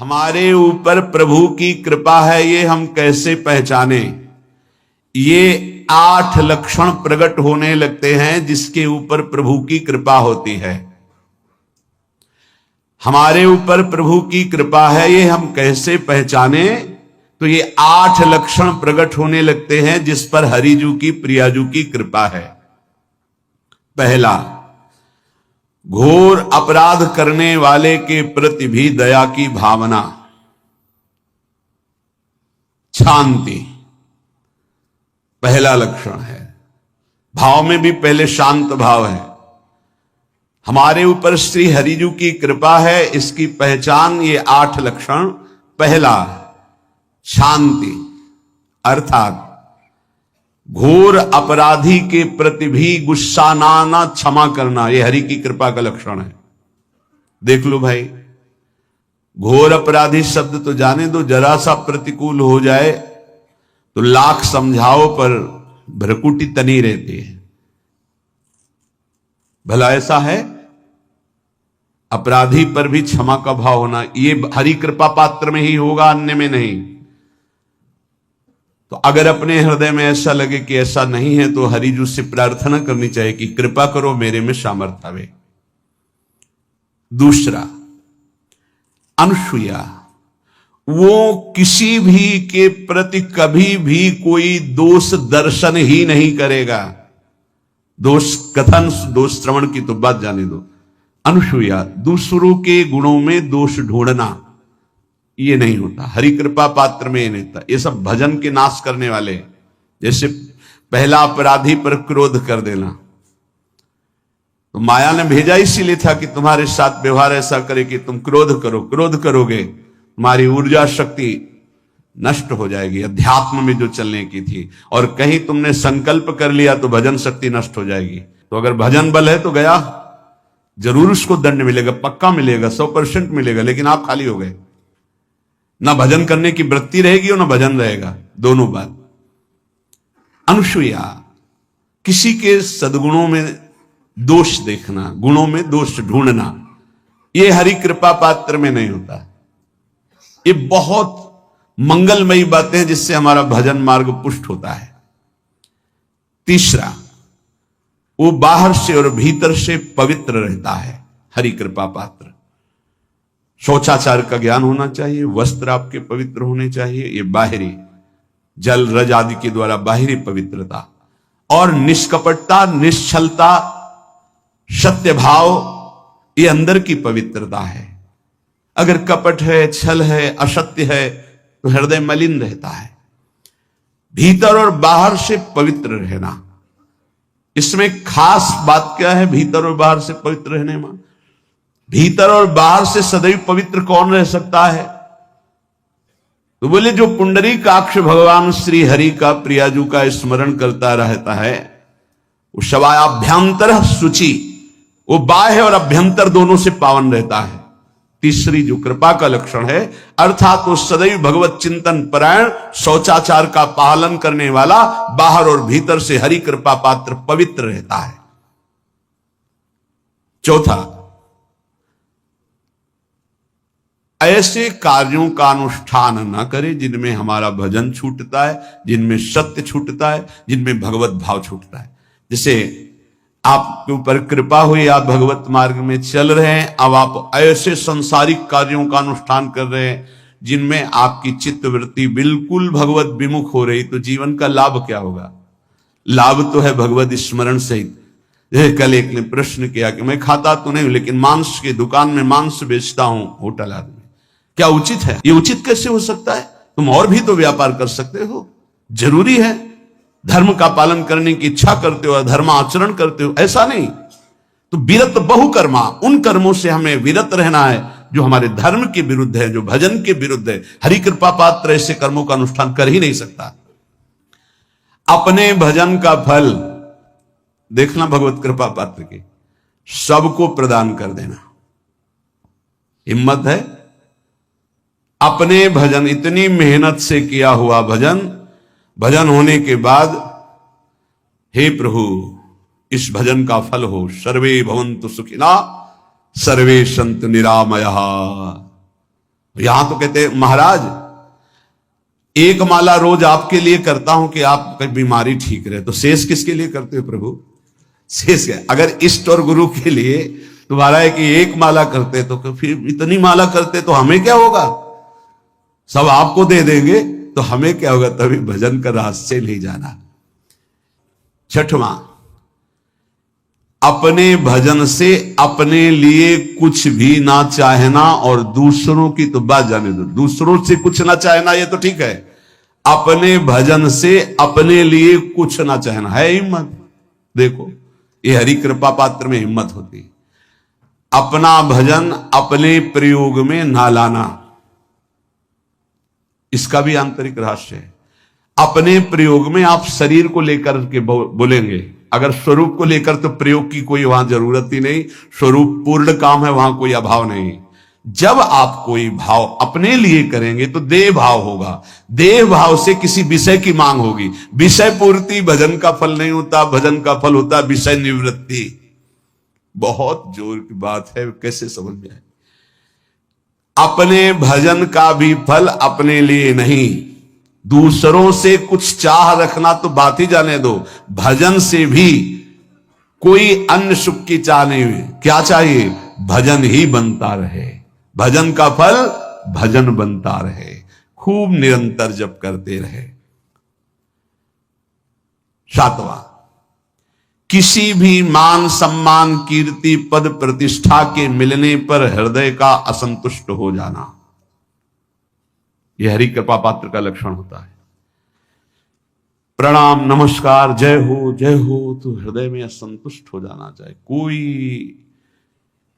हमारे ऊपर प्रभु की कृपा है ये हम कैसे पहचाने? ये 8 लक्षण प्रकट होने लगते हैं जिसके ऊपर प्रभु की कृपा होती है। हमारे ऊपर प्रभु की कृपा है ये हम कैसे पहचाने? तो ये 8 लक्षण प्रकट होने लगते हैं जिस पर हरिजू की प्रियाजू की कृपा है। पहला, घोर अपराध करने वाले के प्रति भी दया की भावना, शांति पहला लक्षण है। भाव में भी पहले शांत भाव है। हमारे ऊपर श्री हरिजू की कृपा है, इसकी पहचान ये 8 लक्षण। पहला, शांति, अर्थात घोर अपराधी के प्रति भी गुस्सा ना आना, क्षमा करना, यह हरि की कृपा का लक्षण है। देख लो भाई, घोर अपराधी शब्द तो जाने दो, जरा सा प्रतिकूल हो जाए तो लाख समझाओ पर भ्रकुटी तनी रहती है। भला ऐसा है? अपराधी पर भी क्षमा का भाव होना, ये हरि कृपा पात्र में ही होगा, अन्य में नहीं। तो अगर अपने हृदय में ऐसा लगे कि ऐसा नहीं है तो हरिजू से प्रार्थना करनी चाहिए कि कृपा करो, मेरे में सामर्थ्य आवे। दूसरा, अनुसूया, वो किसी भी के प्रति कभी भी कोई दोष दर्शन ही नहीं करेगा। दोष कथन, दोष श्रवण की तो बात जाने दो। अनुसूया, दूसरों के गुणों में दोष ढूंढना ये नहीं होता। हरि कृपा पात्र में ये नहीं होता। ये सब भजन के नाश करने वाले, जैसे पहला अपराधी पर क्रोध कर देना, तो माया ने भेजा इसीलिए था कि तुम्हारे साथ व्यवहार ऐसा करे कि तुम क्रोध करो। क्रोध करोगे तुम्हारी ऊर्जा शक्ति नष्ट हो जाएगी, अध्यात्म में जो चलने की थी। और कहीं तुमने संकल्प कर लिया तो भजन शक्ति नष्ट हो जाएगी। तो अगर भजन बल है तो गया, जरूर उसको दंड मिलेगा, पक्का मिलेगा, 100% मिलेगा, लेकिन आप खाली हो गए। ना भजन करने की वृत्ति रहेगी और ना भजन रहेगा, दोनों बात। अनुसूया, किसी के सद्गुणों में दोष देखना, गुणों में दोष ढूंढना, यह हरि कृपा पात्र में नहीं होता। ये बहुत मंगलमयी बातें हैं जिससे हमारा भजन मार्ग पुष्ट होता है। तीसरा, वो बाहर से और भीतर से पवित्र रहता है, हरि कृपा पात्र। शौचाचार का ज्ञान होना चाहिए, वस्त्र आपके पवित्र होने चाहिए, ये बाहरी, जल रज आदि के द्वारा बाहरी पवित्रता। और निष्कपटता, निश्चलता, सत्य भाव, ये अंदर की पवित्रता है। अगर कपट है, छल है, असत्य है तो हृदय मलिन रहता है। भीतर और बाहर से पवित्र रहना, इसमें खास बात क्या है? भीतर और बाहर से पवित्र रहने में, भीतर और बाहर से सदैव पवित्र कौन रह सकता है? तो बोले जो पुंडरीकाक्ष भगवान श्री हरि का, प्रियाजू का स्मरण करता रहता है, वो शवाभ्यंतर शुचि, वो बाह्य और अभ्यंतर दोनों से पावन रहता है। तीसरी जो कृपा का लक्षण है, अर्थात वो सदैव भगवत चिंतन परायण, शौचाचार का पालन करने वाला, बाहर और भीतर से हरि कृपा पात्र पवित्र रहता है। चौथा, ऐसे कार्यों का अनुष्ठान न करे जिनमें हमारा भजन छूटता है, जिनमें सत्य छूटता है, जिनमें भगवत भाव छूटता है। जैसे आपके ऊपर कृपा हुई, आप भगवत मार्ग में चल रहे हैं, अब आप ऐसे संसारिक कार्यों का अनुष्ठान कर रहे हैं जिनमें आपकी चित्तवृत्ति बिल्कुल भगवत विमुख हो रही, तो जीवन का लाभ क्या होगा? लाभ तो है भगवत स्मरण सहित। कल एक ने प्रश्न किया कि मैं खाता तो नहीं लेकिन मांस की दुकान में मांस बेचता हूं, होटल आदमी, क्या उचित है? ये उचित कैसे हो सकता है? तुम और भी तो व्यापार कर सकते हो। जरूरी है धर्म का पालन करने की इच्छा करते हो, धर्म आचरण करते हो, ऐसा नहीं। तो विरत बहुकर्मा, उन कर्मों से हमें विरत रहना है जो हमारे धर्म के विरुद्ध है, जो भजन के विरुद्ध है। हरि कृपा पात्र ऐसे कर्मों का अनुष्ठान कर ही नहीं सकता। अपने भजन का फल देखना भगवत कृपा पात्र की, सबको प्रदान कर देना। हिम्मत है? अपने भजन, इतनी मेहनत से किया हुआ भजन, भजन होने के बाद, हे प्रभु इस भजन का फल हो, सर्वे भवन्तु सुखिना सर्वे सन्तु निरामया। यहां तो कहते हैं महाराज एक माला रोज आपके लिए करता हूं कि आपकी बीमारी ठीक रहे, तो शेष किसके लिए करते हो प्रभु? शेष है अगर इष्ट और गुरु के लिए तुम्हारा है कि एक माला करते तो फिर इतनी माला करते तो हमें क्या होगा? सब आपको दे देंगे तो हमें क्या होगा? तभी भजन का रास्ते ले जाना। छठवां, अपने भजन से अपने लिए कुछ भी ना चाहना और दूसरों की तो बात जाने दो। दूसरों से कुछ ना चाहना ये तो ठीक है, अपने भजन से अपने लिए कुछ ना चाहना है हिम्मत। देखो ये हरि कृपा पात्र में हिम्मत होती है। अपना भजन अपने प्रयोग में ना लाना, इसका भी आंतरिक रहस्य है। अपने प्रयोग में आप शरीर को लेकर के बोलेंगे, अगर स्वरूप को लेकर तो प्रयोग की कोई वहां जरूरत ही नहीं, स्वरूप पूर्ण काम है, वहां कोई अभाव नहीं। जब आप कोई भाव अपने लिए करेंगे तो देह भाव होगा, देह भाव से किसी विषय की मांग होगी। विषय पूर्ति भजन का फल नहीं होता, भजन का फल होता विषय निवृत्ति। बहुत जोर की बात है, कैसे समझ में आए? अपने भजन का भी फल अपने लिए नहीं, दूसरों से कुछ चाह रखना तो बात ही जाने दो, भजन से भी कोई अन्य सुख की चाह नहीं हुई। क्या चाहिए? भजन ही बनता रहे, भजन का फल भजन बनता रहे, खूब निरंतर जप करते रहे। सातवां, किसी भी मान सम्मान कीर्ति पद प्रतिष्ठा के मिलने पर हृदय का असंतुष्ट हो जाना, यह हरि कृपा पात्र का लक्षण होता है। प्रणाम नमस्कार जय हो तो हृदय में असंतुष्ट हो जाना चाहिए। कोई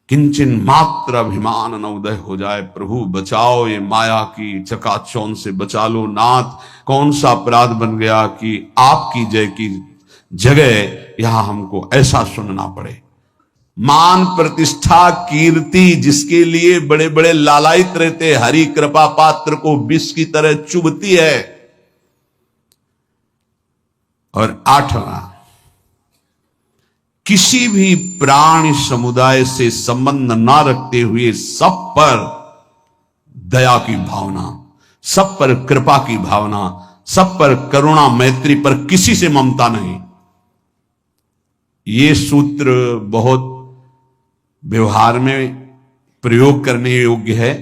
किंचन मात्र अभिमान न उदय हो जाए। प्रभु बचाओ, ये माया की चकाचौंध से बचा लो नाथ। कौन सा अपराध बन गया कि आपकी जय की जगह यहां हमको ऐसा सुनना पड़े। मान प्रतिष्ठा कीर्ति जिसके लिए बड़े बड़े लालायित रहते, हरि कृपा पात्र को विष की तरह चुभती है। और आठवां, किसी भी प्राणी समुदाय से संबंध ना रखते हुए सब पर दया की भावना, सब पर कृपा की भावना, सब पर करुणा मैत्री पर किसी से ममता नहीं। ये सूत्र बहुत व्यवहार में प्रयोग करने योग्य है।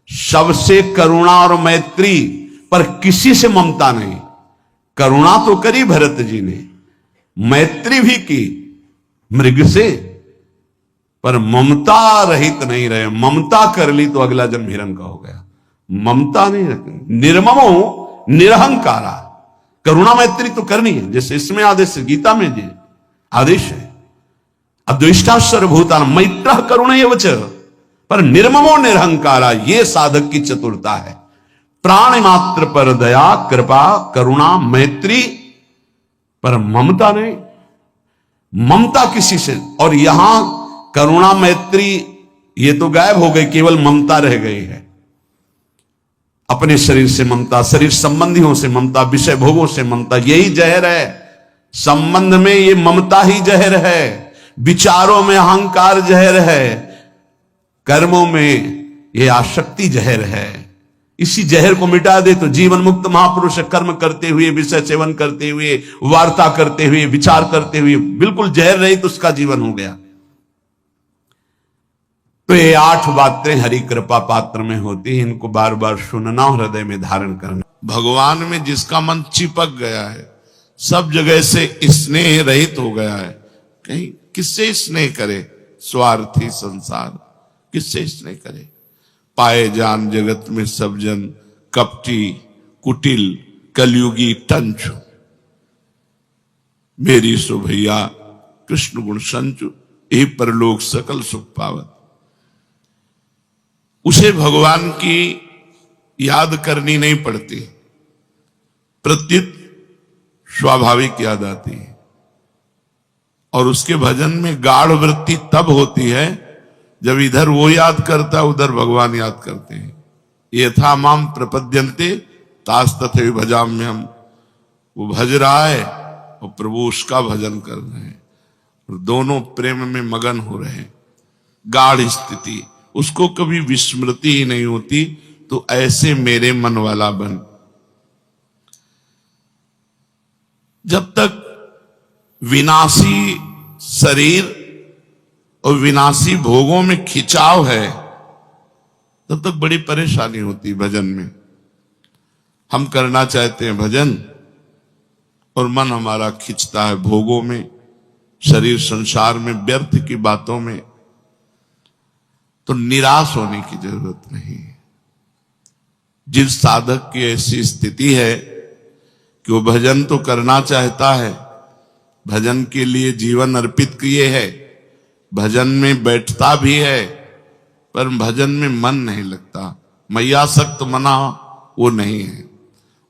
सबसे करुणा और मैत्री पर किसी से ममता नहीं। करुणा तो करी भरत जी ने, मैत्री भी की मृग से, पर ममता रहित नहीं रहे। ममता कर ली तो अगला जन्म हिरण का हो गया। ममता नहीं रखनी, निर्ममो निरहंकारा। करुणा मैत्री तो करनी है, जैसे इसमें आदेश गीता में जी आदेश है, अद्वेष्टा सर्वभूतानां मैत्रः करुणैव च, पर निर्ममो निरहंकारा, ये साधक की चतुरता है। प्राण मात्र पर दया कृपा करुणा मैत्री, पर ममता नहीं। ममता किसी से, और यहां करुणा मैत्री ये तो गायब हो गई, केवल ममता रह गई है। अपने शरीर से ममता, शरीर संबंधियों से ममता, विषय भोगों से ममता, यही जहर है। संबंध में ये ममता ही जहर है, विचारों में अहंकार जहर है, कर्मों में ये आसक्ति जहर है। इसी जहर को मिटा दे तो जीवन मुक्त महापुरुष कर्म करते हुए, विषय सेवन करते हुए, वार्ता करते हुए, विचार करते हुए बिल्कुल जहर रहित उसका जीवन हो गया। तो ये 8 बातें हरि कृपा पात्र में होती हैं, इनको बार बार सुनना, हृदय में धारण करना। भगवान में जिसका मन चिपक गया है, सब जगह से स्नेह रहित हो गया है, कहीं किससे स्नेह करे? स्वार्थी संसार किससे स्नेह करे? पाए जान जगत में सब जन कपटी कुटिल कलयुगी टंच, मेरी सो भैया कृष्ण गुण संचु, ए परलोक सकल सुख पावत। उसे भगवान की याद करनी नहीं पड़ती, प्रत्युत स्वाभाविक याद आती है। और उसके भजन में गाढ़ वृत्ति तब होती है जब इधर वो याद करता, उधर भगवान याद करते हैं। यथा माम प्रपद्यन्ते तास तथैव भजाम्य हम, वो भज रहा है और प्रभु उसका भजन कर रहे हैं, और दोनों प्रेम में मगन हो रहे हैं। गाढ़ स्थिति, उसको कभी विस्मृति ही नहीं होती, तो ऐसे मेरे मन वाला बन। जब तक विनाशी शरीर और विनाशी भोगों में खिंचाव है, तब तक बड़ी परेशानी होती भजन में। हम करना चाहते हैं भजन और मन हमारा खिंचता है भोगों में, शरीर संसार में, व्यर्थ की बातों में, तो निराश होने की जरूरत नहीं है। जिस साधक की ऐसी स्थिति है कि वो भजन तो करना चाहता है, भजन के लिए जीवन अर्पित किए है, भजन में बैठता भी है, पर भजन में मन नहीं लगता, मैयासक्त मना वो नहीं है,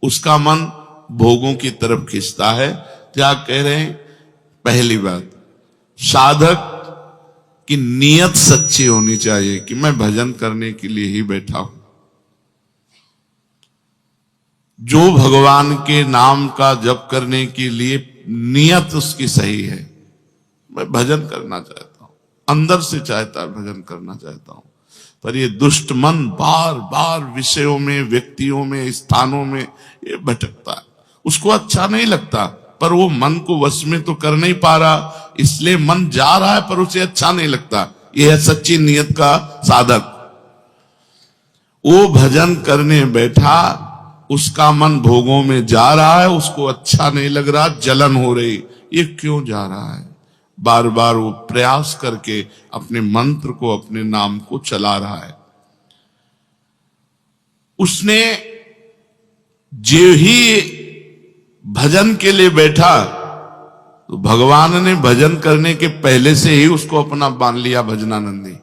उसका मन भोगों की तरफ खींचता है। क्या कह रहे हैं? पहली बात, साधक की नीयत सच्ची होनी चाहिए कि मैं भजन करने के लिए ही बैठा हूं। जो भगवान के नाम का जप करने के लिए नियत उसकी सही है, मैं भजन करना चाहता हूं, अंदर से चाहता है भजन करना चाहता हूं, पर ये दुष्ट मन बार बार विषयों में, व्यक्तियों में, स्थानों में ये भटकता है, उसको अच्छा नहीं लगता, पर वो मन को वश में तो कर नहीं पा रहा, इसलिए मन जा रहा है पर उसे अच्छा नहीं लगता। यह है सच्ची नियत का साधक। वो भजन करने बैठा, उसका मन भोगों में जा रहा है, उसको अच्छा नहीं लग रहा, जलन हो रही, ये क्यों जा रहा है? बार बार वो प्रयास करके अपने मंत्र को, अपने नाम को चला रहा है। उसने जो ही भजन के लिए बैठा, तो भगवान ने भजन करने के पहले से ही उसको अपना मान लिया भजनानंदी।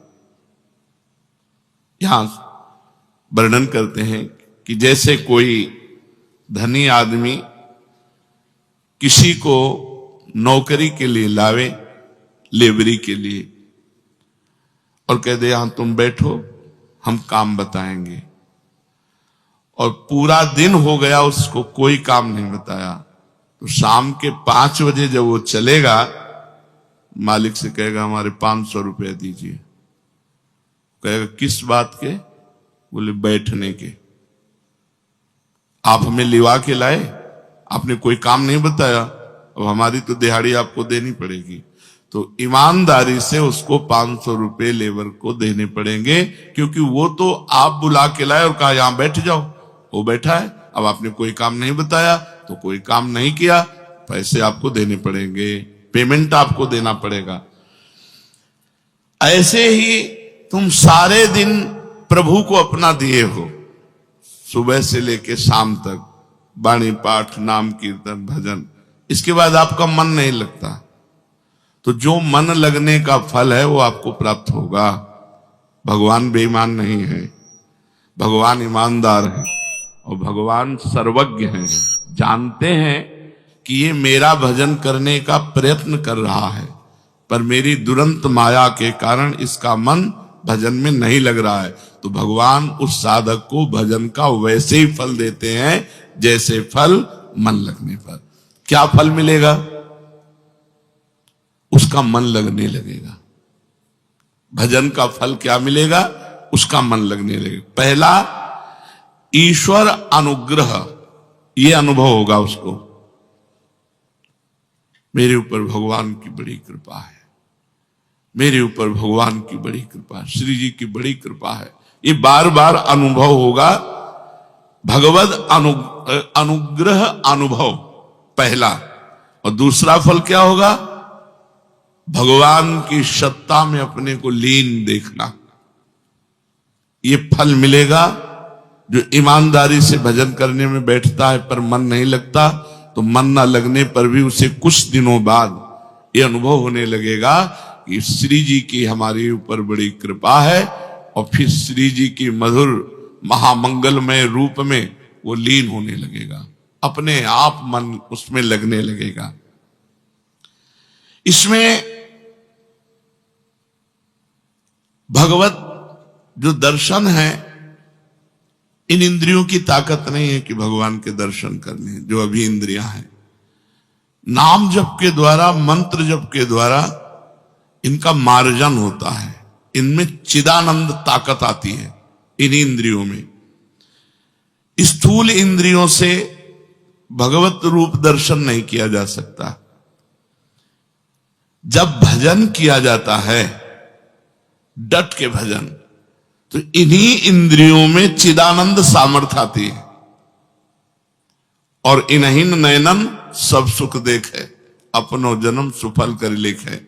यहां वर्णन करते हैं कि जैसे कोई धनी आदमी किसी को नौकरी के लिए लावे, लेबरी के लिए, और कह दे यहां तुम बैठो, हम काम बताएंगे, और पूरा दिन हो गया उसको कोई काम नहीं बताया, तो शाम के 5 बजे जब वो चलेगा, मालिक से कहेगा हमारे 500 रुपए दीजिए। कहेगा किस बात के? बोले बैठने के। आप हमें लिवा के लाए, आपने कोई काम नहीं बताया, अब हमारी तो दिहाड़ी आपको देनी पड़ेगी। तो ईमानदारी से उसको 500 रुपए लेबर को देने पड़ेंगे, क्योंकि वो तो आप बुला के लाए और कहा यहां बैठ जाओ, वो बैठा है, अब आपने कोई काम नहीं बताया तो कोई काम नहीं किया, पैसे आपको देने पड़ेंगे, पेमेंट आपको देना पड़ेगा। ऐसे ही तुम सारे दिन प्रभु को अपना दिए हो, सुबह से लेके शाम तक वाणी पाठ, नाम कीर्तन, भजन, इसके बाद आपका मन नहीं लगता, तो जो मन लगने का फल है वो आपको प्राप्त होगा। भगवान बेईमान नहीं है, भगवान ईमानदार है, और भगवान सर्वज्ञ हैं, जानते हैं कि ये मेरा भजन करने का प्रयत्न कर रहा है, पर मेरी दुरंत माया के कारण इसका मन भजन में नहीं लग रहा है, तो भगवान उस साधक को भजन का वैसे ही फल देते हैं जैसे फल मन लगने पर। क्या फल मिलेगा? उसका मन लगने लगेगा। भजन का फल क्या मिलेगा? उसका मन लगने लगेगा। पहला, ईश्वर अनुग्रह, ये अनुभव होगा उसको, मेरे ऊपर भगवान की बड़ी कृपा है, मेरे ऊपर भगवान की बड़ी कृपा है, श्री जी की बड़ी कृपा है, ये बार बार अनुभव होगा। भगवद अनुग्रह अनुभव पहला। और दूसरा फल क्या होगा? भगवान की सत्ता में अपने को लीन देखना, ये फल मिलेगा। जो ईमानदारी से भजन करने में बैठता है पर मन नहीं लगता, तो मन ना लगने पर भी उसे कुछ दिनों बाद ये अनुभव होने लगेगा कि श्री जी की हमारे ऊपर बड़ी कृपा है, और फिर श्री जी की मधुर महामंगलमय रूप में वो लीन होने लगेगा, अपने आप मन उसमें लगने लगेगा। इसमें भगवत जो दर्शन है, इन इंद्रियों की ताकत नहीं है कि भगवान के दर्शन करने, जो अभी इंद्रियां हैं, नाम जप के द्वारा, मंत्र जप के द्वारा इनका मार्जन होता है, इनमें चिदानंद ताकत आती है इन इंद्रियों में। स्थूल इंद्रियों से भगवत रूप दर्शन नहीं किया जा सकता। जब भजन किया जाता है, डट के भजन, तो इन्हीं इंद्रियों में चिदानंद सामर्थ आती है। और इन्हीं नयनन सब सुख देखे, अपनो जन्म सुफल कर लेखे,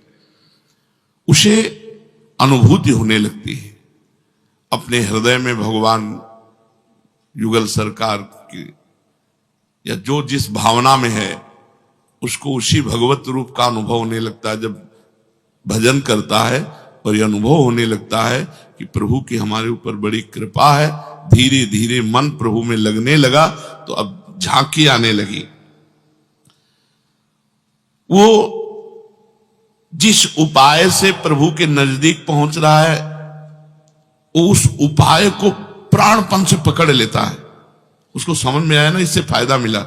उसे अनुभूति होने लगती है। अपने हृदय में भगवान युगल सरकार की या जो जिस भावना में है उसको उसी भगवत रूप का अनुभव होने लगता है। जब भजन करता है और यह अनुभव होने लगता है कि प्रभु की हमारे ऊपर बड़ी कृपा है, धीरे धीरे मन प्रभु में लगने लगा, तो अब झांकी आने लगी। वो जिस उपाय से प्रभु के नजदीक पहुंच रहा है, उस उपाय को प्राणपन से पकड़ लेता है। उसको समझ में आया ना, इससे फायदा मिला,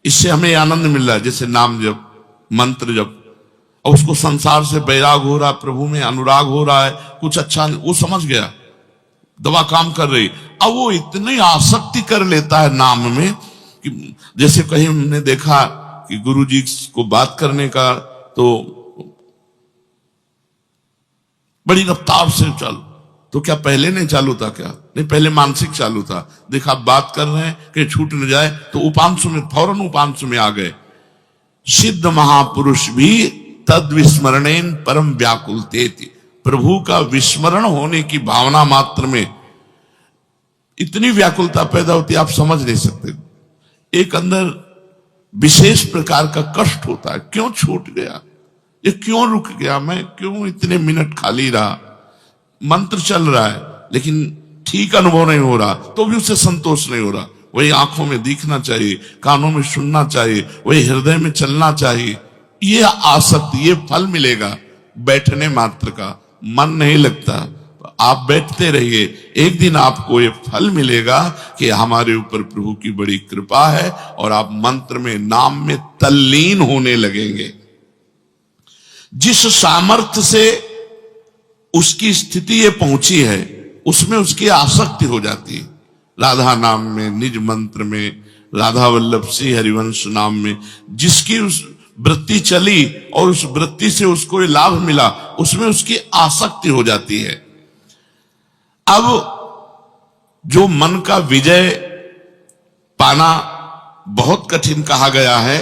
इससे हमें आनंद मिल रहा है, जैसे नाम जप, मंत्र जप, और उसको संसार से बैराग हो रहा है, प्रभु में अनुराग हो रहा है, कुछ अच्छा वो समझ गया, दवा काम कर रही। अब वो इतनी आसक्ति कर लेता है नाम में कि जैसे कहीं हमने देखा कि गुरु जी को बात करने का तो बड़ी रफ्तार से चल, तो क्या पहले नहीं चालू था? क्या नहीं, पहले मानसिक चालू था। देखा बात कर रहे हैं कि छूट न जाए, तो उपांशु में फौरन उपांशु में आ गए। सिद्ध महापुरुष भी तद विस्मरणेन परम व्याकुलते थी। प्रभु का विस्मरण होने की भावना मात्र में इतनी व्याकुलता पैदा होती है, आप समझ नहीं सकते। एक अंदर विशेष प्रकार का कष्ट होता है, क्यों छूट गया, ये क्यों रुक गया, मैं क्यों इतने मिनट खाली रहा। मंत्र चल रहा है लेकिन ठीक अनुभव नहीं हो रहा, तो भी उसे संतोष नहीं हो रहा। वही आंखों में दिखना चाहिए, कानों में सुनना चाहिए, वही हृदय में चलना चाहिए। ये आसक्ति, ये फल मिलेगा बैठने मात्र का। मन नहीं लगता, आप बैठते रहिए, एक दिन आपको ये फल मिलेगा कि हमारे ऊपर प्रभु की बड़ी कृपा है, और आप मंत्र में, नाम में तल्लीन होने लगेंगे। जिस सामर्थ्य से उसकी स्थिति ये पहुंची है, उसमें उसकी आसक्ति हो जाती है। राधा नाम में, निज मंत्र में, राधा वल्लभ श्री हरिवंश नाम में जिसकी उस वृत्ति चली और उस वृत्ति से उसको लाभ मिला, उसमें उसकी आसक्ति हो जाती है। अब जो मन का विजय पाना बहुत कठिन कहा गया है,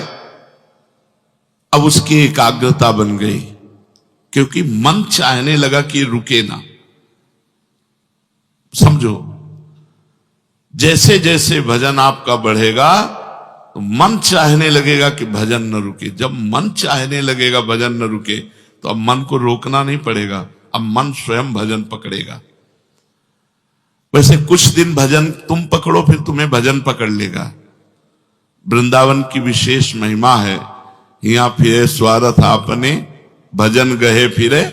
अब उसकी एकाग्रता बन गई, क्योंकि मन चाहने लगा कि रुके ना। समझो, जैसे जैसे भजन आपका बढ़ेगा तो मन चाहने लगेगा कि भजन न रुके। जब मन चाहने लगेगा भजन न रुके, तो अब मन को रोकना नहीं पड़ेगा, अब मन स्वयं भजन पकड़ेगा। वैसे कुछ दिन भजन तुम पकड़ो, फिर तुम्हें भजन पकड़ लेगा। वृंदावन की विशेष महिमा है, यहाँ फिरे स्वार्थ आपने, भजन गहे फिरे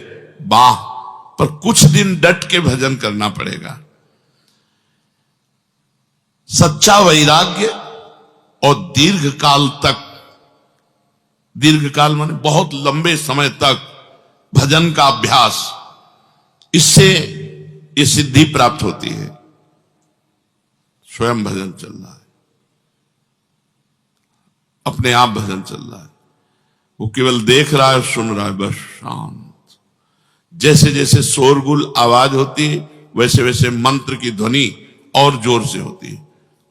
बाह। पर कुछ दिन डट के भजन करना पड़ेगा। सच्चा वैराग्य और दीर्घ काल तक, दीर्घ काल माने बहुत लंबे समय तक भजन का अभ्यास, इससे ये सिद्धि प्राप्त होती है। स्वयं भजन चल रहा है, अपने आप भजन चल रहा है, वो केवल देख रहा है, सुन रहा है, बस शांत। जैसे जैसे शोरगुल आवाज होती है, वैसे वैसे मंत्र की ध्वनि और जोर से होती है।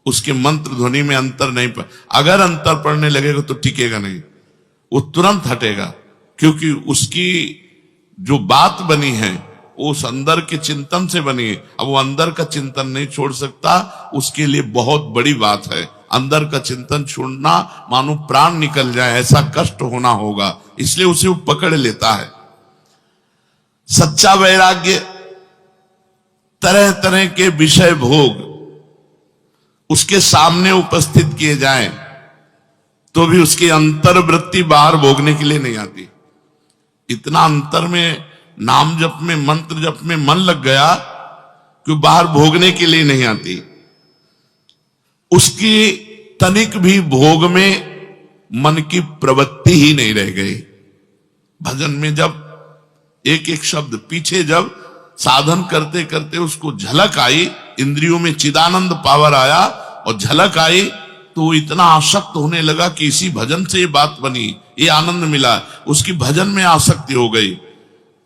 उसके मंत्र ध्वनि में अंतर नहीं पड़, अगर अंतर पड़ने लगेगा तो टिकेगा नहीं, वो तुरंत हटेगा, क्योंकि उसकी जो बात बनी है उस अंदर के चिंतन से बनी है। अब वो अंदर का चिंतन नहीं छोड़ सकता, उसके लिए बहुत बड़ी बात है। अंदर का चिंतन छोड़ना मानो प्राण निकल जाए, ऐसा कष्ट होना होगा, इसलिए उसे वो पकड़ लेता है। सच्चा वैराग्य, तरह तरह के विषय भोग उसके सामने उपस्थित किए जाएं तो भी उसकी अंतर्वृत्ति बाहर भोगने के लिए नहीं आती। इतना अंतर में, नाम जप में, मंत्र जप में मन लग गया कि बाहर भोगने के लिए नहीं आती। उसकी तनिक भी भोग में मन की प्रवृत्ति ही नहीं रह गई। भजन में जब एक एक शब्द पीछे, जब साधन करते करते उसको झलक आई, इंद्रियों में चिदानंद पावर आया, और झलक आई तो इतना आसक्त होने लगा कि इसी भजन से ये बात बनी, ये आनंद मिला, उसकी भजन में आसक्ति हो गई।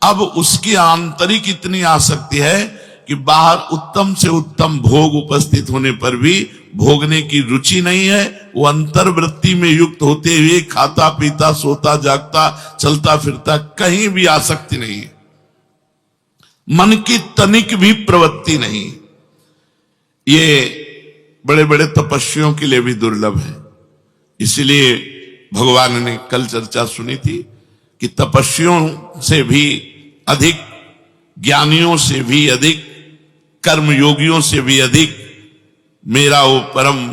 अब उसकी आंतरिक इतनी आसक्ति है कि बाहर उत्तम से उत्तम भोग उपस्थित होने पर भी भोगने की रुचि नहीं है। वो अंतर्वृत्ति में युक्त होते हुए खाता पीता सोता जागता चलता फिरता, कहीं भी आसक्ति नहीं है, मन की तनिक भी प्रवृत्ति नहीं। ये बड़े बड़े तपस्वियों के लिए भी दुर्लभ है। इसलिए भगवान ने कल चर्चा सुनी थी कि तपस्वियों से भी अधिक, ज्ञानियों से भी अधिक, कर्मयोगियों से भी अधिक मेरा वो परम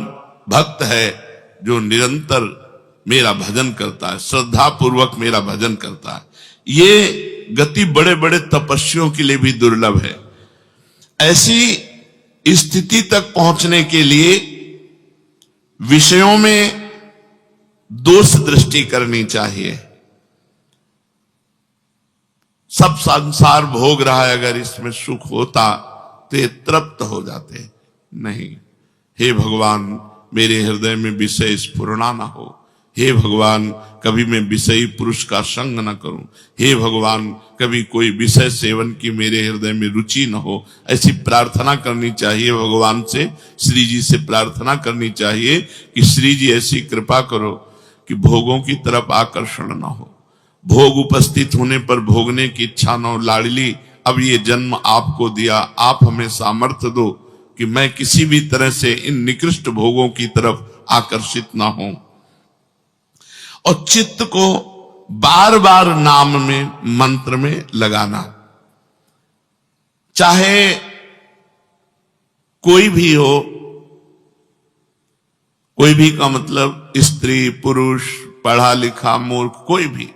भक्त है जो निरंतर मेरा भजन करता है, श्रद्धा पूर्वक मेरा भजन करता है। ये गति बड़े बड़े तपस्वियों के लिए भी दुर्लभ है। ऐसी स्थिति तक पहुंचने के लिए विषयों में दोष दृष्टि करनी चाहिए। सब संसार भोग रहा है, अगर इसमें सुख होता तो ये तृप्त हो जाते, नहीं। हे भगवान, मेरे हृदय में विषय स्फुरना ना हो। हे भगवान, कभी मैं विषयी पुरुष का संग न करूं। हे भगवान, कभी कोई विषय सेवन की मेरे हृदय में रुचि न हो। ऐसी प्रार्थना करनी चाहिए भगवान से, श्री जी से प्रार्थना करनी चाहिए कि श्री जी ऐसी कृपा करो कि भोगों की तरफ आकर्षण न हो, भोग उपस्थित होने पर भोगने की इच्छा न हो। लाडली, अब ये जन्म आपको दिया, आप हमें सामर्थ्य दो कि मैं किसी भी तरह से इन निकृष्ट भोगों की तरफ आकर्षित ना हूं। और चित्त को बार बार नाम में, मंत्र में लगाना, चाहे कोई भी हो, कोई भी का मतलब स्त्री पुरुष, पढ़ा लिखा मूर्ख, कोई भी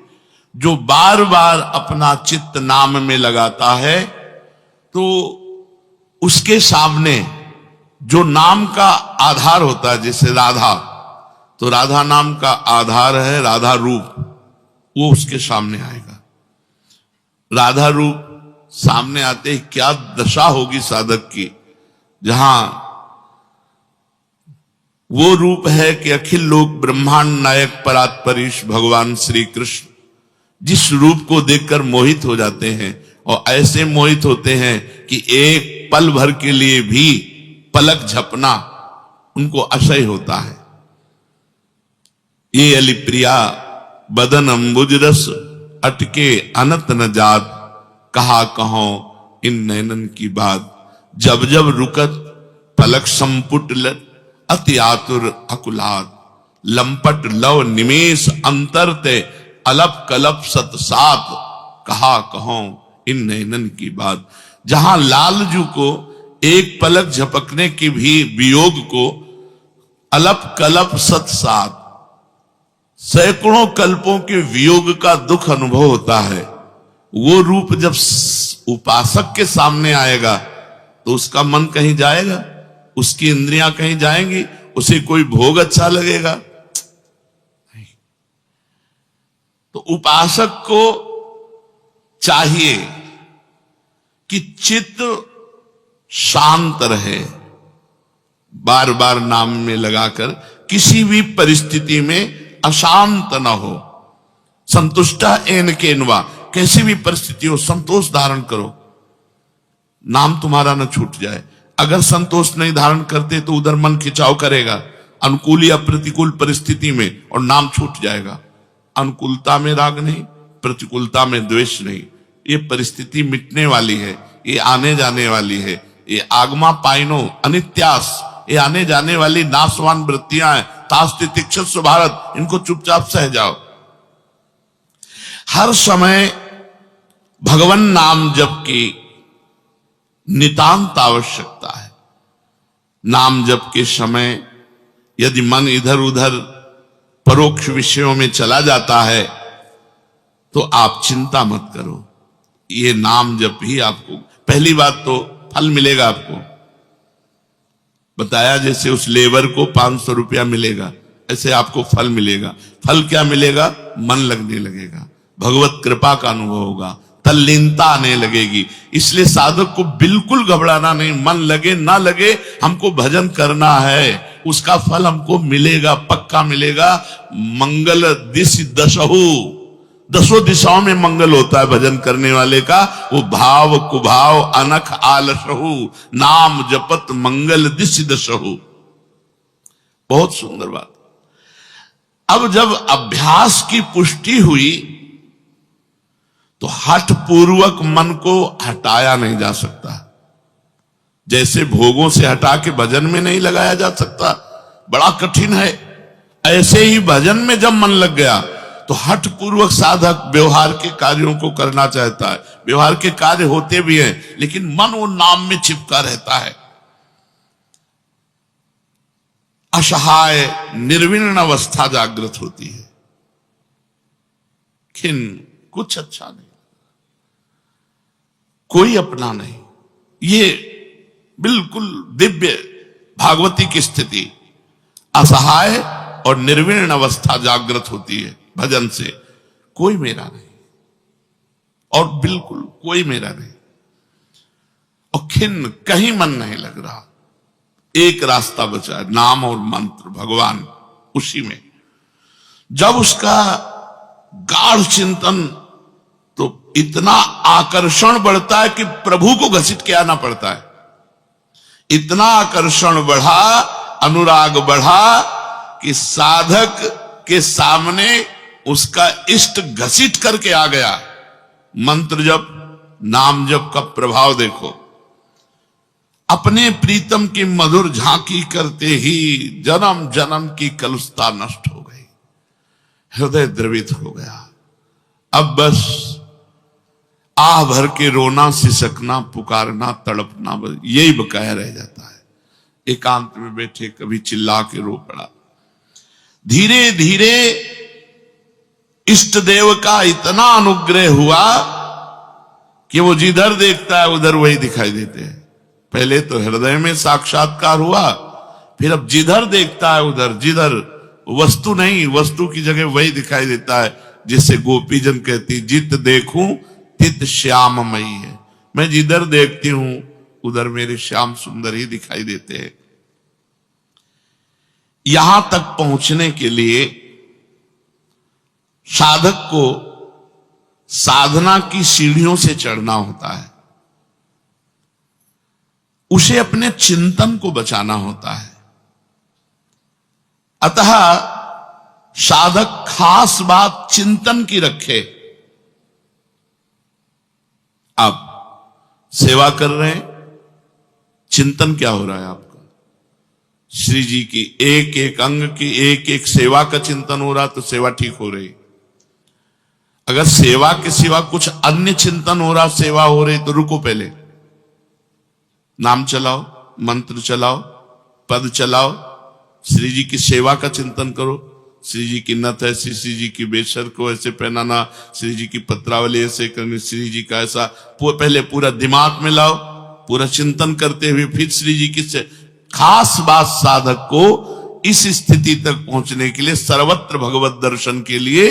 जो बार बार अपना चित्त नाम में लगाता है, तो उसके सामने जो नाम का आधार होता है, जैसे राधा, तो राधा नाम का आधार है राधा रूप, वो उसके सामने आएगा। राधा रूप सामने आते ही क्या दशा होगी साधक की, जहां वो रूप है कि अखिल लोक ब्रह्मांड नायक परात्परीश भगवान श्री कृष्ण जिस रूप को देखकर मोहित हो जाते हैं, और ऐसे मोहित होते हैं कि एक पल भर के लिए भी पलक झपना उनको असह्य होता है। ये अली प्रिया बदन अंबुज रस अटके अनत न जात, कहा कहो इन नैनन की बात, जब जब रुकत पलक संपुट अति आतुर अकुलात, लंपट लव निमेश अंतरते अलप कलप सतसात, कहा कहो इन नैनन की बात। जहां लालजू को एक पलक झपकने की भी वियोग को अलप कलप सतसात, सैकड़ों कल्पों के वियोग का दुख अनुभव होता है, वो रूप जब उपासक के सामने आएगा तो उसका मन कहीं जाएगा, उसकी इंद्रियां कहीं जाएंगी, उसे कोई भोग अच्छा लगेगा? तो उपासक को चाहिए कि चित्त शांत रहे, बार बार नाम में लगाकर किसी भी परिस्थिति में अशांत न हो। संतुष्टा एन केनवा, कैसी भी परिस्थिति हो संतोष धारण करो, नाम तुम्हारा न छूट जाए। अगर संतोष नहीं धारण करते तो उधर मन खिंचाव करेगा अनुकूल या प्रतिकूल परिस्थिति में, और नाम छूट जाएगा। अनुकूलता में राग नहीं, प्रतिकूलता में द्वेष नहीं। ये परिस्थिति मिटने वाली है, ये आने जाने वाली है, ये आगमा पाइनो अनित्यास, ये आने जाने वाली नाशवान वृत्तियां हैं। तास्ति तिक्षस्व भारत, इनको चुपचाप सह जाओ। हर समय भगवान नाम जप की नितांत आवश्यकता है। नाम जप के समय यदि मन इधर उधर परोक्ष विषयों में चला जाता है तो आप चिंता मत करो, ये नाम जप ही आपको, पहली बात तो फल मिलेगा आपको। बताया जैसे उस लेबर को 500 रुपया मिलेगा, ऐसे आपको फल मिलेगा। फल क्या मिलेगा? मन लगने लगेगा, भगवत कृपा का अनुभव होगा, तल्लीनता आने लगेगी। इसलिए साधक को बिल्कुल घबराना नहीं, मन लगे ना लगे हमको भजन करना है। उसका फल हमको मिलेगा, पक्का मिलेगा। मंगल दिश दशहु, 10 दिशाओं में मंगल होता है भजन करने वाले का। वो भाव कुभाव अनख आलसहु, नाम जपत मंगल दिश दशहु। बहुत सुंदर बात। अब जब अभ्यास की पुष्टि हुई तो हठ पूर्वक मन को हटाया नहीं जा सकता। जैसे भोगों से हटा के भजन में नहीं लगाया जा सकता, बड़ा कठिन है, ऐसे ही भजन में जब मन लग गया तो हठ पूर्वक साधक व्यवहार के कार्यों को करना चाहता है। व्यवहार के कार्य होते भी हैं, लेकिन मन वो नाम में चिपका रहता है। असहाय निर्विण अवस्था जागृत होती है। खिन्न, कुछ अच्छा नहीं, कोई अपना नहीं। ये बिल्कुल दिव्य भागवती की स्थिति, असहाय और निर्विण अवस्था जागृत होती है भजन से। कोई मेरा नहीं, और बिल्कुल कोई मेरा नहीं, और खिन्न, कहीं मन नहीं लग रहा। एक रास्ता बचा है, नाम और मंत्र, भगवान, उसी में। जब उसका गाढ़ चिंतन, तो इतना आकर्षण बढ़ता है कि प्रभु को घसीट के आना पड़ता है। इतना आकर्षण बढ़ा, अनुराग बढ़ा कि साधक के सामने उसका इष्ट घसीट करके आ गया। मंत्र जप, नाम जप का प्रभाव देखो। अपने प्रीतम की मधुर झांकी करते ही जन्म जन्म की कलुषता नष्ट हो गई, हृदय द्रवित हो गया। अब बस आह भर के रोना, सिसकना, पुकारना, तड़पना, बस यही बकाया रह जाता है। एकांत में बैठे कभी चिल्ला के रो पड़ा। धीरे धीरे इष्ट देव का इतना अनुग्रह हुआ कि वो जिधर देखता है उधर वही दिखाई देते हैं। पहले तो हृदय में साक्षात्कार हुआ, फिर अब जिधर देखता है उधर, जिधर वस्तु नहीं, वस्तु की जगह वही दिखाई देता है। जिससे गोपीजन कहती, जित देखूं तित श्याममयी है। मैं जिधर देखती हूं उधर मेरे श्याम सुंदर ही दिखाई देते हैं। यहां तक पहुंचने के लिए साधक को साधना की सीढ़ियों से चढ़ना होता है। उसे अपने चिंतन को बचाना होता है। अतः साधक खास बात चिंतन की रखे। आप सेवा कर रहे हैं, चिंतन क्या हो रहा है आपका? श्री जी की एक एक अंग की एक एक सेवा का चिंतन हो रहा तो सेवा ठीक हो रही। अगर सेवा के सिवा कुछ अन्य चिंतन हो रहा, सेवा हो रही, तो रुको, पहले नाम चलाओ, मंत्र चलाओ, पद चलाओ, श्री जी की सेवा का चिंतन करो। श्री जी की नथ ऐसी, श्री जी की बेशर को ऐसे पहनाना, श्री जी की पत्रावली ऐसे करनी, श्री जी का ऐसा पहले पूरा दिमाग में लाओ। पूरा चिंतन करते हुए फिर श्री जी की खास बात साधक को इस स्थिति तक पहुंचने के लिए सर्वत्र भगवत दर्शन के लिए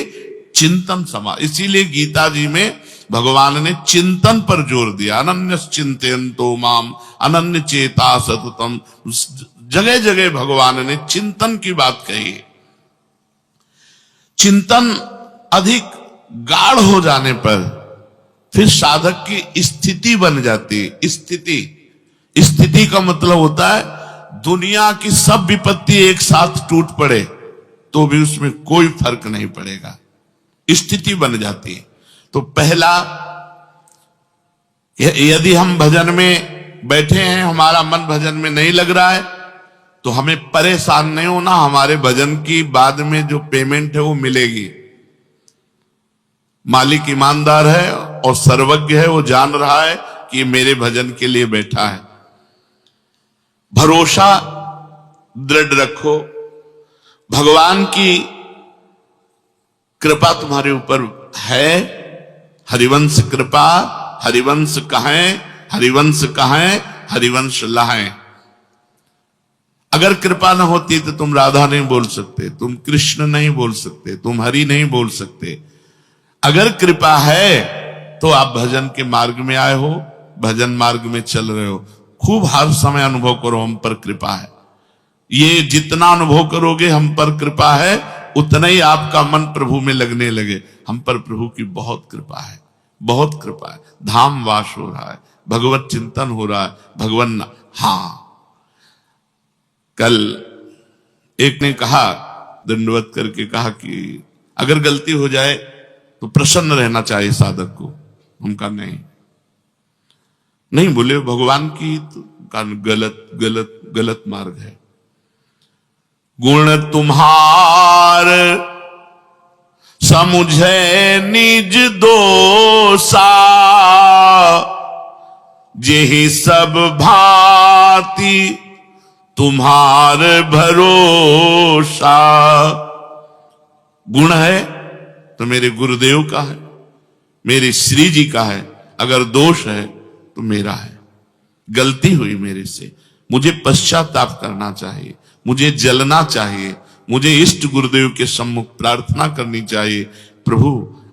चिंतन समा। इसीलिए गीता जी में भगवान ने चिंतन पर जोर दिया। अनन्य चिंतयन्तो माम अनन्य चेता सततम। जगह जगह भगवान ने चिंतन की बात कही है। चिंतन अधिक गाढ़ हो जाने पर फिर साधक की स्थिति बन जाती है। स्थिति का मतलब होता है दुनिया की सब विपत्ति एक साथ टूट पड़े तो भी उसमें कोई फर्क नहीं पड़ेगा, स्थिति बन जाती है। तो पहला, यदि हम भजन में बैठे हैं, हमारा मन भजन में नहीं लग रहा है, तो हमें परेशान नहीं होना। हमारे भजन की बाद में जो पेमेंट है वो मिलेगी। मालिक ईमानदार है और सर्वज्ञ है, वो जान रहा है कि मेरे भजन के लिए बैठा है। भरोसा दृढ़ रखो। भगवान की कृपा तुम्हारे ऊपर है। हरिवंश कृपा, हरिवंश कहें, हरिवंश कहें, हरिवंश लाएं। अगर कृपा न होती तो तुम राधा नहीं बोल सकते, तुम कृष्ण नहीं बोल सकते, तुम हरि नहीं बोल सकते। अगर कृपा है तो आप भजन के मार्ग में आए हो, भजन मार्ग में चल रहे हो। खूब हर समय अनुभव करो हम पर कृपा है। ये जितना अनुभव करोगे हम पर कृपा है, उतना ही आपका मन प्रभु में लगने लगे। हम पर प्रभु की बहुत कृपा है, बहुत कृपा है। धाम वास हो रहा है, भगवत चिंतन हो रहा है, भगवान। हाँ, कल एक ने कहा, दंडवत करके कहा कि अगर गलती हो जाए तो प्रसन्न रहना चाहिए साधक को। हम कहा नहीं, नहीं बोले भगवान की तो गलत गलत गलत मार्ग है। गुण तुम्हार समुझे निज दोषा, जेहि सब भांति तुम्हार भरोसा। गुण है तो मेरे गुरुदेव का है, मेरे श्री जी का है। अगर दोष है तो मेरा है। गलती हुई मेरे से, मुझे पश्चाताप करना चाहिए, मुझे जलना चाहिए, मुझे इष्ट गुरुदेव के सम्मुख प्रार्थना करनी चाहिए। प्रभु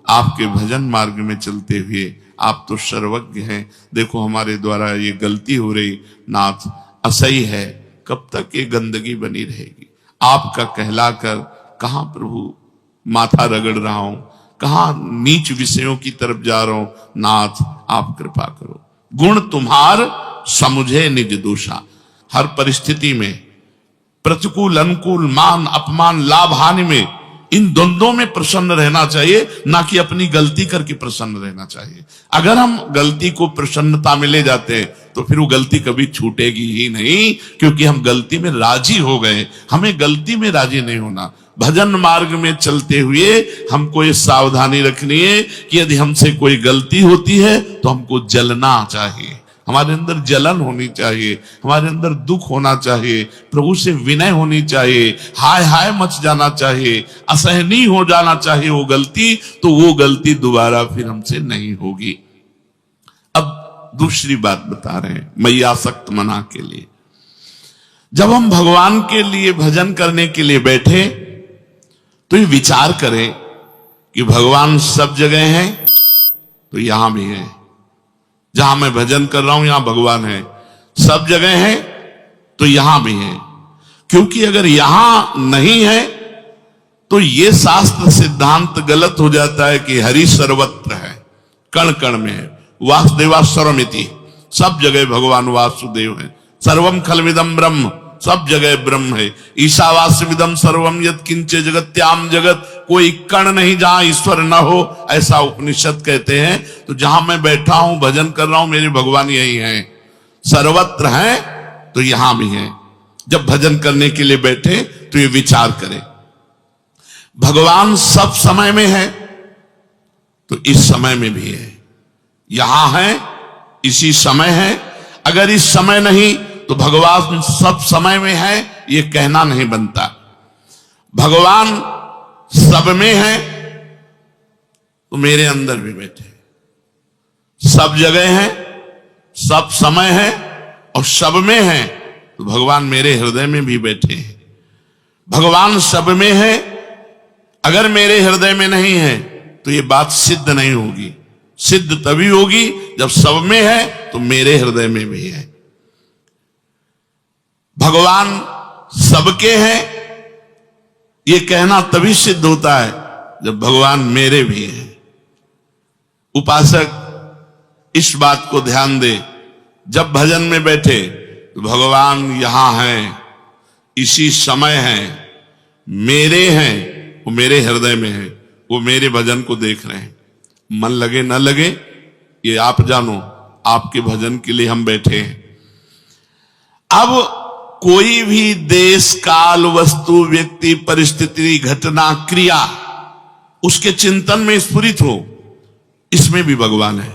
आपके भजन मार्ग में चलते हुए आप तो सर्वज्ञ हैं, देखो हमारे द्वारा ये गलती हो रही, नाथ असही है, कब तक ये गंदगी बनी रहेगी। आपका कहलाकर कहां प्रभु माथा रगड़ रहा हूं, कहां नीच विषयों की तरफ जा रहा हूं। नाथ आप कृपा करो। गुण तुम्हार समुझे निज दोषा। हर परिस्थिति में, प्रतिकूल अनुकूल, मान अपमान, लाभ हानि में, इन द्वंद्वों में प्रसन्न रहना चाहिए, ना कि अपनी गलती करके प्रसन्न रहना चाहिए। अगर हम गलती को प्रसन्नता में ले जाते हैं तो फिर वो गलती कभी छूटेगी ही नहीं, क्योंकि हम गलती में राजी हो गए। हमें गलती में राजी नहीं होना। भजन मार्ग में चलते हुए हमको ये सावधानी रखनी है कि यदि हमसे कोई गलती होती है तो हमको जलना चाहिए, हमारे अंदर जलन होनी चाहिए, हमारे अंदर दुख होना चाहिए, प्रभु से विनय होनी चाहिए, हाय हाय मच जाना चाहिए, असहनीय हो जाना चाहिए वो गलती, तो वो गलती दोबारा फिर हमसे नहीं होगी। अब दूसरी बात बता रहे हैं मैयासक्त मना के लिए। जब हम भगवान के लिए भजन करने के लिए बैठे तो ये विचार करें कि भगवान सब जगह हैं तो यहां भी है। जहां मैं भजन कर रहा हूं यहां भगवान है, सब जगह है तो यहां भी है। क्योंकि अगर यहां नहीं है तो ये शास्त्र सिद्धांत गलत हो जाता है कि हरि सर्वत्र है, कण कण में है। वासुदेवा सर्वमिति, सब जगह भगवान वासुदेव है। सर्वम खलविदम ब्रह्म, सब जगह ब्रह्म है। ईशावास्यविदम सर्वम यत् किंचे जगत्याम जगत, कोई कण नहीं जहां ईश्वर न हो, ऐसा उपनिषद कहते हैं। तो जहां मैं बैठा हूं भजन कर रहा हूं मेरे भगवान यही हैं, सर्वत्र हैं तो यहां भी हैं। जब भजन करने के लिए बैठे तो ये विचार करें, भगवान सब समय में है तो इस समय में भी है, यहां है इसी समय है। अगर इस समय नहीं तो भगवान सब समय में है ये कहना नहीं बनता। भगवान सब में है तो मेरे अंदर भी बैठे, सब जगह है, सब समय है और सब में है तो भगवान मेरे हृदय में भी बैठे हैं। भगवान सब में है, अगर मेरे हृदय में नहीं है तो ये बात सिद्ध नहीं होगी। सिद्ध तभी होगी जब सब में है तो मेरे हृदय में भी है। भगवान सबके हैं ये कहना तभी सिद्ध होता है जब भगवान मेरे भी हैं। उपासक इस बात को ध्यान दे, जब भजन में बैठे तो भगवान यहां हैं, इसी समय हैं, मेरे हैं, वो मेरे हृदय में है, वो मेरे भजन को देख रहे हैं। मन लगे न लगे ये आप जानो, आपके भजन के लिए हम बैठे हैं। अब कोई भी देश काल वस्तु व्यक्ति परिस्थिति घटना क्रिया उसके चिंतन में स्फुरित हो, इसमें भी भगवान है,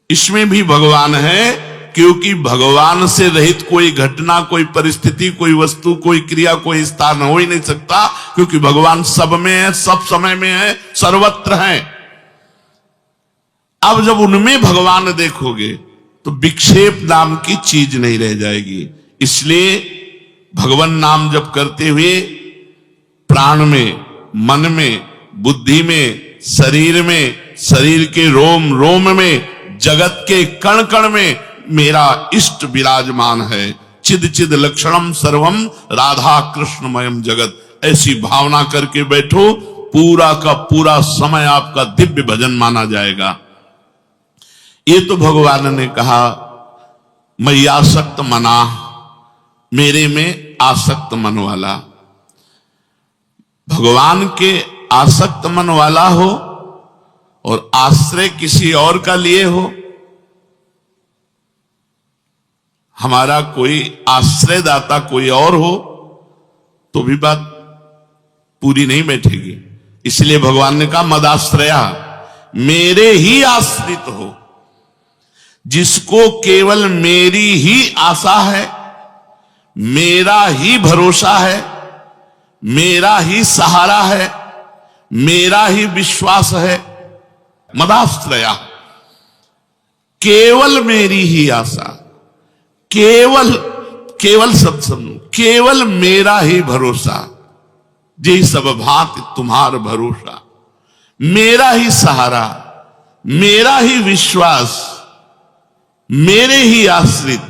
इसमें भी भगवान है। क्योंकि भगवान से रहित कोई घटना, कोई परिस्थिति, कोई वस्तु, कोई क्रिया, कोई स्थान हो ही नहीं सकता, क्योंकि भगवान सब में है, सब समय में है, सर्वत्र है। अब जब उनमें भगवान देखोगे तो विक्षेप नाम की चीज नहीं रह जाएगी। इसलिए भगवान नाम जप करते हुए प्राण में, मन में, बुद्धि में, शरीर में, शरीर के रोम रोम में, जगत के कण कण में मेरा इष्ट विराजमान है, चिद चिद लक्षणम सर्वम राधा कृष्णमयम जगत, ऐसी भावना करके बैठो, पूरा का पूरा समय आपका दिव्य भजन माना जाएगा। ये तो भगवान ने कहा मैं आसक्त मना, मेरे में आसक्त मन वाला। भगवान के आसक्त मन वाला हो और आश्रय किसी और का लिए हो, हमारा कोई आश्रयदाता कोई और हो, तो भी बात पूरी नहीं बैठेगी। इसलिए भगवान ने कहा मदाश्रया, मेरे ही आश्रित हो, जिसको केवल मेरी ही आशा है, मेरा ही भरोसा है, मेरा ही सहारा है, मेरा ही विश्वास है। मदाश्रया, केवल मेरी ही आशा, केवल केवल शब्द सुनो, केवल मेरा ही भरोसा, जी सब भात तुम्हार भरोसा, मेरा ही सहारा, मेरा ही विश्वास, मेरे ही आश्रित,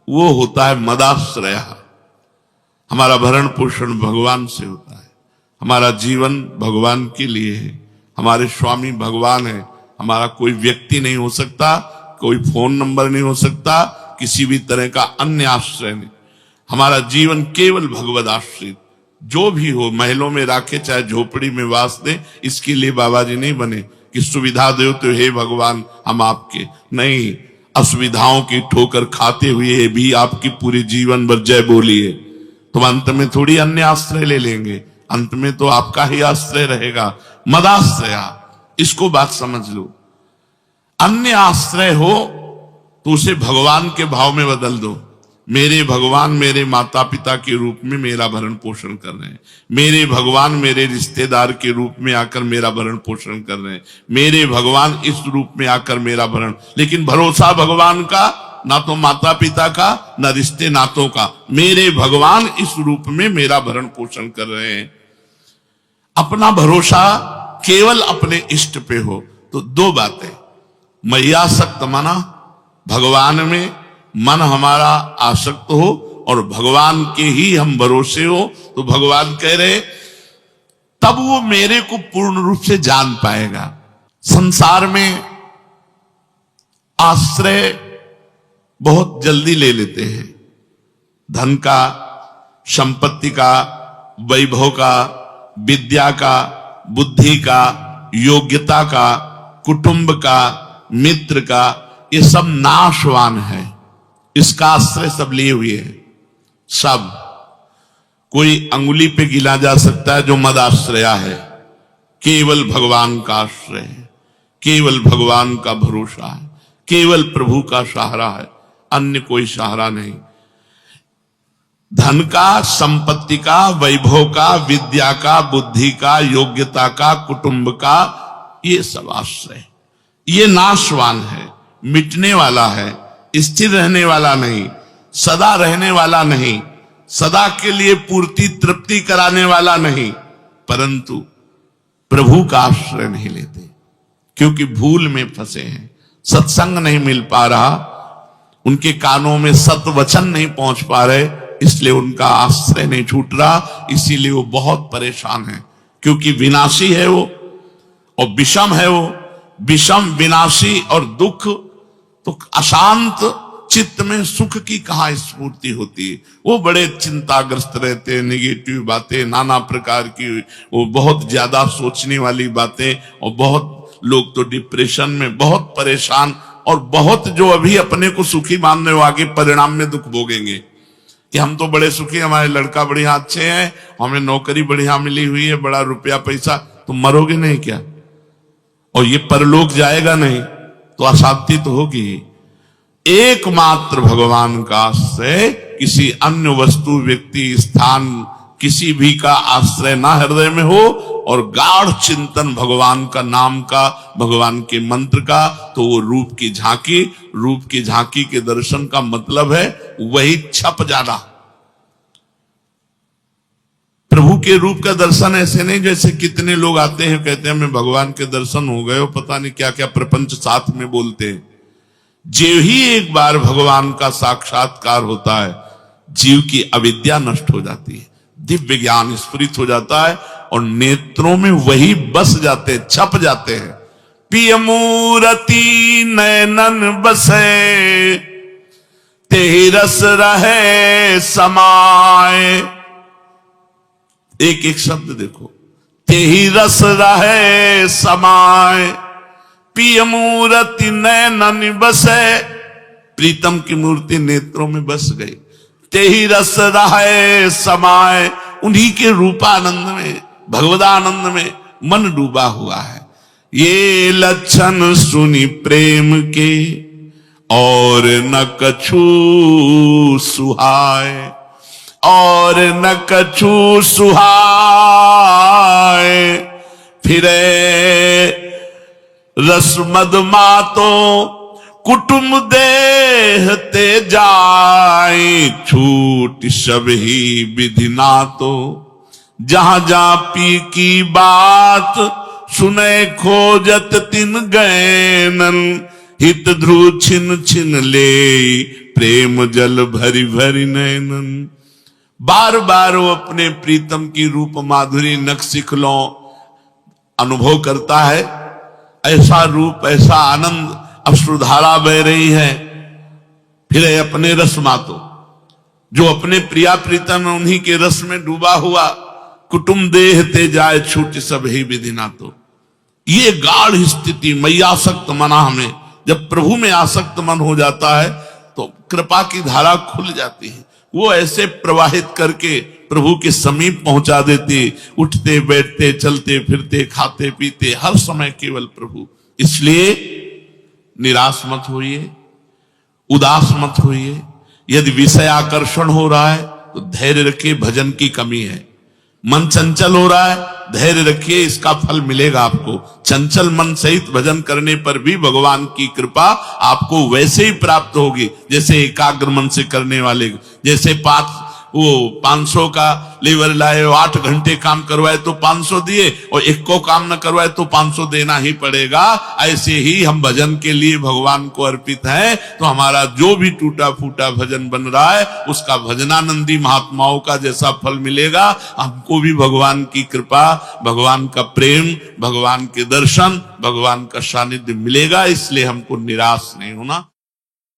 वो होता है मदाश्रय। हमारा भरण पोषण भगवान से होता है, हमारा जीवन भगवान के लिए है, हमारे स्वामी भगवान है। हमारा कोई व्यक्ति नहीं हो सकता, कोई फोन नंबर नहीं हो सकता, किसी भी तरह का अन्य आश्रय नहीं। हमारा जीवन केवल भगवद आश्रित, जो भी हो, महलों में राखे चाहे झोपड़ी में वास दे, इसके लिए बाबा जी नहीं बने कि सुविधा दो तो हे भगवान हम आपके, नहीं, असुविधाओं की ठोकर खाते हुए भी आपकी पूरे जीवन भर जय बोलिए, तो अंत में थोड़ी अन्य आश्रय ले लेंगे, अंत में तो आपका ही आश्रय रहेगा। मदाश्रया, इसको बात समझ लो। अन्य आश्रय हो तो उसे भगवान के भाव में बदल दो। मेरे भगवान मेरे माता पिता के रूप में मेरा भरण पोषण कर रहे हैं, मेरे भगवान मेरे रिश्तेदार के रूप में आकर मेरा भरण पोषण कर रहे हैं, मेरे भगवान इस रूप में आकर मेरा भरण, लेकिन भरोसा भगवान का, ना तो माता पिता का, ना रिश्ते नातों का, मेरे भगवान इस रूप में मेरा भरण पोषण कर रहे हैं। अपना भरोसा केवल अपने इष्ट पे हो तो दो बातें, मय्यासक्त मना, भगवान में मन हमारा आसक्त हो और भगवान के ही हम भरोसे हो, तो भगवान कह रहे तब वो मेरे को पूर्ण रूप से जान पाएगा। संसार में आश्रय बहुत जल्दी ले लेते हैं, धन का, संपत्ति का, वैभव का, विद्या का, बुद्धि का, योग्यता का, कुटुंब का, मित्र का, ये सब नाशवान है, इसका आश्रय सब लिए हुए है। सब कोई अंगुली पे गिना जा सकता है जो मद आश्रया है, केवल भगवान का आश्रय है, केवल भगवान का भरोसा है, केवल प्रभु का सहारा है, अन्य कोई सहारा नहीं। धन का, संपत्ति का, वैभव का, विद्या का, बुद्धि का, योग्यता का, कुटुंब का, ये सब आश्रय, ये नाशवान है, मिटने वाला है, स्थिर रहने वाला नहीं, सदा रहने वाला नहीं, सदा के लिए पूर्ति तृप्ति कराने वाला नहीं। परंतु प्रभु का आश्रय नहीं लेते क्योंकि भूल में फंसे हैं, सत्संग नहीं मिल पा रहा, उनके कानों में सत वचन नहीं पहुंच पा रहे, इसलिए उनका आश्रय नहीं छूट रहा, इसीलिए वो बहुत परेशान है। क्योंकि विनाशी है वो और विषम है वो, विषम विनाशी और दुख, तो अशांत चित्त में सुख की कहां स्फूर्ति होती है। वो बड़े चिंताग्रस्त रहते हैं, निगेटिव बातें नाना प्रकार की, वो बहुत ज्यादा सोचने वाली बातें, और बहुत लोग तो डिप्रेशन में बहुत परेशान, और बहुत जो अभी अपने को सुखी मानने वो आगे परिणाम में दुख भोगेंगे कि हम तो बड़े सुखी, हमारे लड़का बढ़िया अच्छे हैं, हमें नौकरी बढ़िया मिली हुई है, बड़ा रुपया पैसा, तो मरोगे नहीं क्या? और ये परलोक जाएगा नहीं तो अशांति तो होगी। एकमात्र भगवान का आश्रय, किसी अन्य वस्तु, व्यक्ति, स्थान, किसी भी का आश्रय ना हृदय में हो, और गाढ़ चिंतन भगवान का नाम का, भगवान के मंत्र का, तो वो रूप की झांकी, रूप की झांकी के दर्शन का मतलब है वही छप जाना। प्रभु के रूप का दर्शन ऐसे नहीं जैसे कितने लोग आते हैं कहते हैं हमें भगवान के दर्शन हो गए, पता नहीं क्या क्या प्रपंच साथ में बोलते हैं। जो ही एक बार भगवान का साक्षात्कार होता है जीव की अविद्या नष्ट हो जाती है, दिव्य ज्ञान स्फुरित हो जाता है और नेत्रों में वही बस जाते हैं, छप जाते हैं। पिय मूरति नैनन बसे, तेहि रस रहे समाए। एक एक शब्द देखो, तेहि रस रहे समाए। पिय मूरति नैनन बसे, प्रीतम की मूर्ति नेत्रों में बस गई। तेहि रस रहे समाए, उन्हीं के रूपानंद में, भगवदानंद में मन डूबा हुआ है। ये लक्षण सुनी प्रेम के और न कछु सुहाए, और न कछु सुहाए। फिरे रस मद मातो, कुटुंब देहते जाए। छूट सब ही विधि नातो, जहां जहां पी की बात सुने खोजत तिन गैनन। हित ध्रुव छिन छिन ले, प्रेम जल भरी भरी नैनन। बार बार वो अपने प्रीतम की रूप माधुरी नख शिखलों अनुभव करता है। ऐसा रूप, ऐसा आनंद, अश्रुधारा बह रही है। फिर अपने रस मातो, जो अपने प्रिया प्रीतम उन्हीं के रस में डूबा हुआ। कुटुंब देह ते जाए, छूट सब ही विधि ना। तो ये गाढ़ स्थिति मैयासक्त मना हमें, जब प्रभु में आसक्त मन हो जाता है तो कृपा की धारा खुल जाती है। वो ऐसे प्रवाहित करके प्रभु के समीप पहुंचा देती। उठते बैठते चलते फिरते खाते पीते हर समय केवल प्रभु। इसलिए निराश मत होइए, उदास मत होइए। यदि विषय आकर्षण हो रहा है तो धैर्य रखिए, भजन की कमी है। मन चंचल हो रहा है, धैर्य रखिए, इसका फल मिलेगा आपको। चंचल मन सहित भजन करने पर भी भगवान की कृपा आपको वैसे ही प्राप्त होगी जैसे एकाग्र मन से करने वाले। जैसे 500 का लेबर लाए, 8 घंटे काम करवाए तो 500 दिए, और एक को काम न करवाए तो 500 देना ही पड़ेगा। ऐसे ही हम भजन के लिए भगवान को अर्पित हैं, तो हमारा जो भी टूटा फूटा भजन बन रहा है उसका भजनानंदी महात्माओं का जैसा फल मिलेगा, हमको भी भगवान की कृपा, भगवान का प्रेम, भगवान के दर्शन, भगवान का सानिध्य मिलेगा। इसलिए हमको निराश नहीं होना।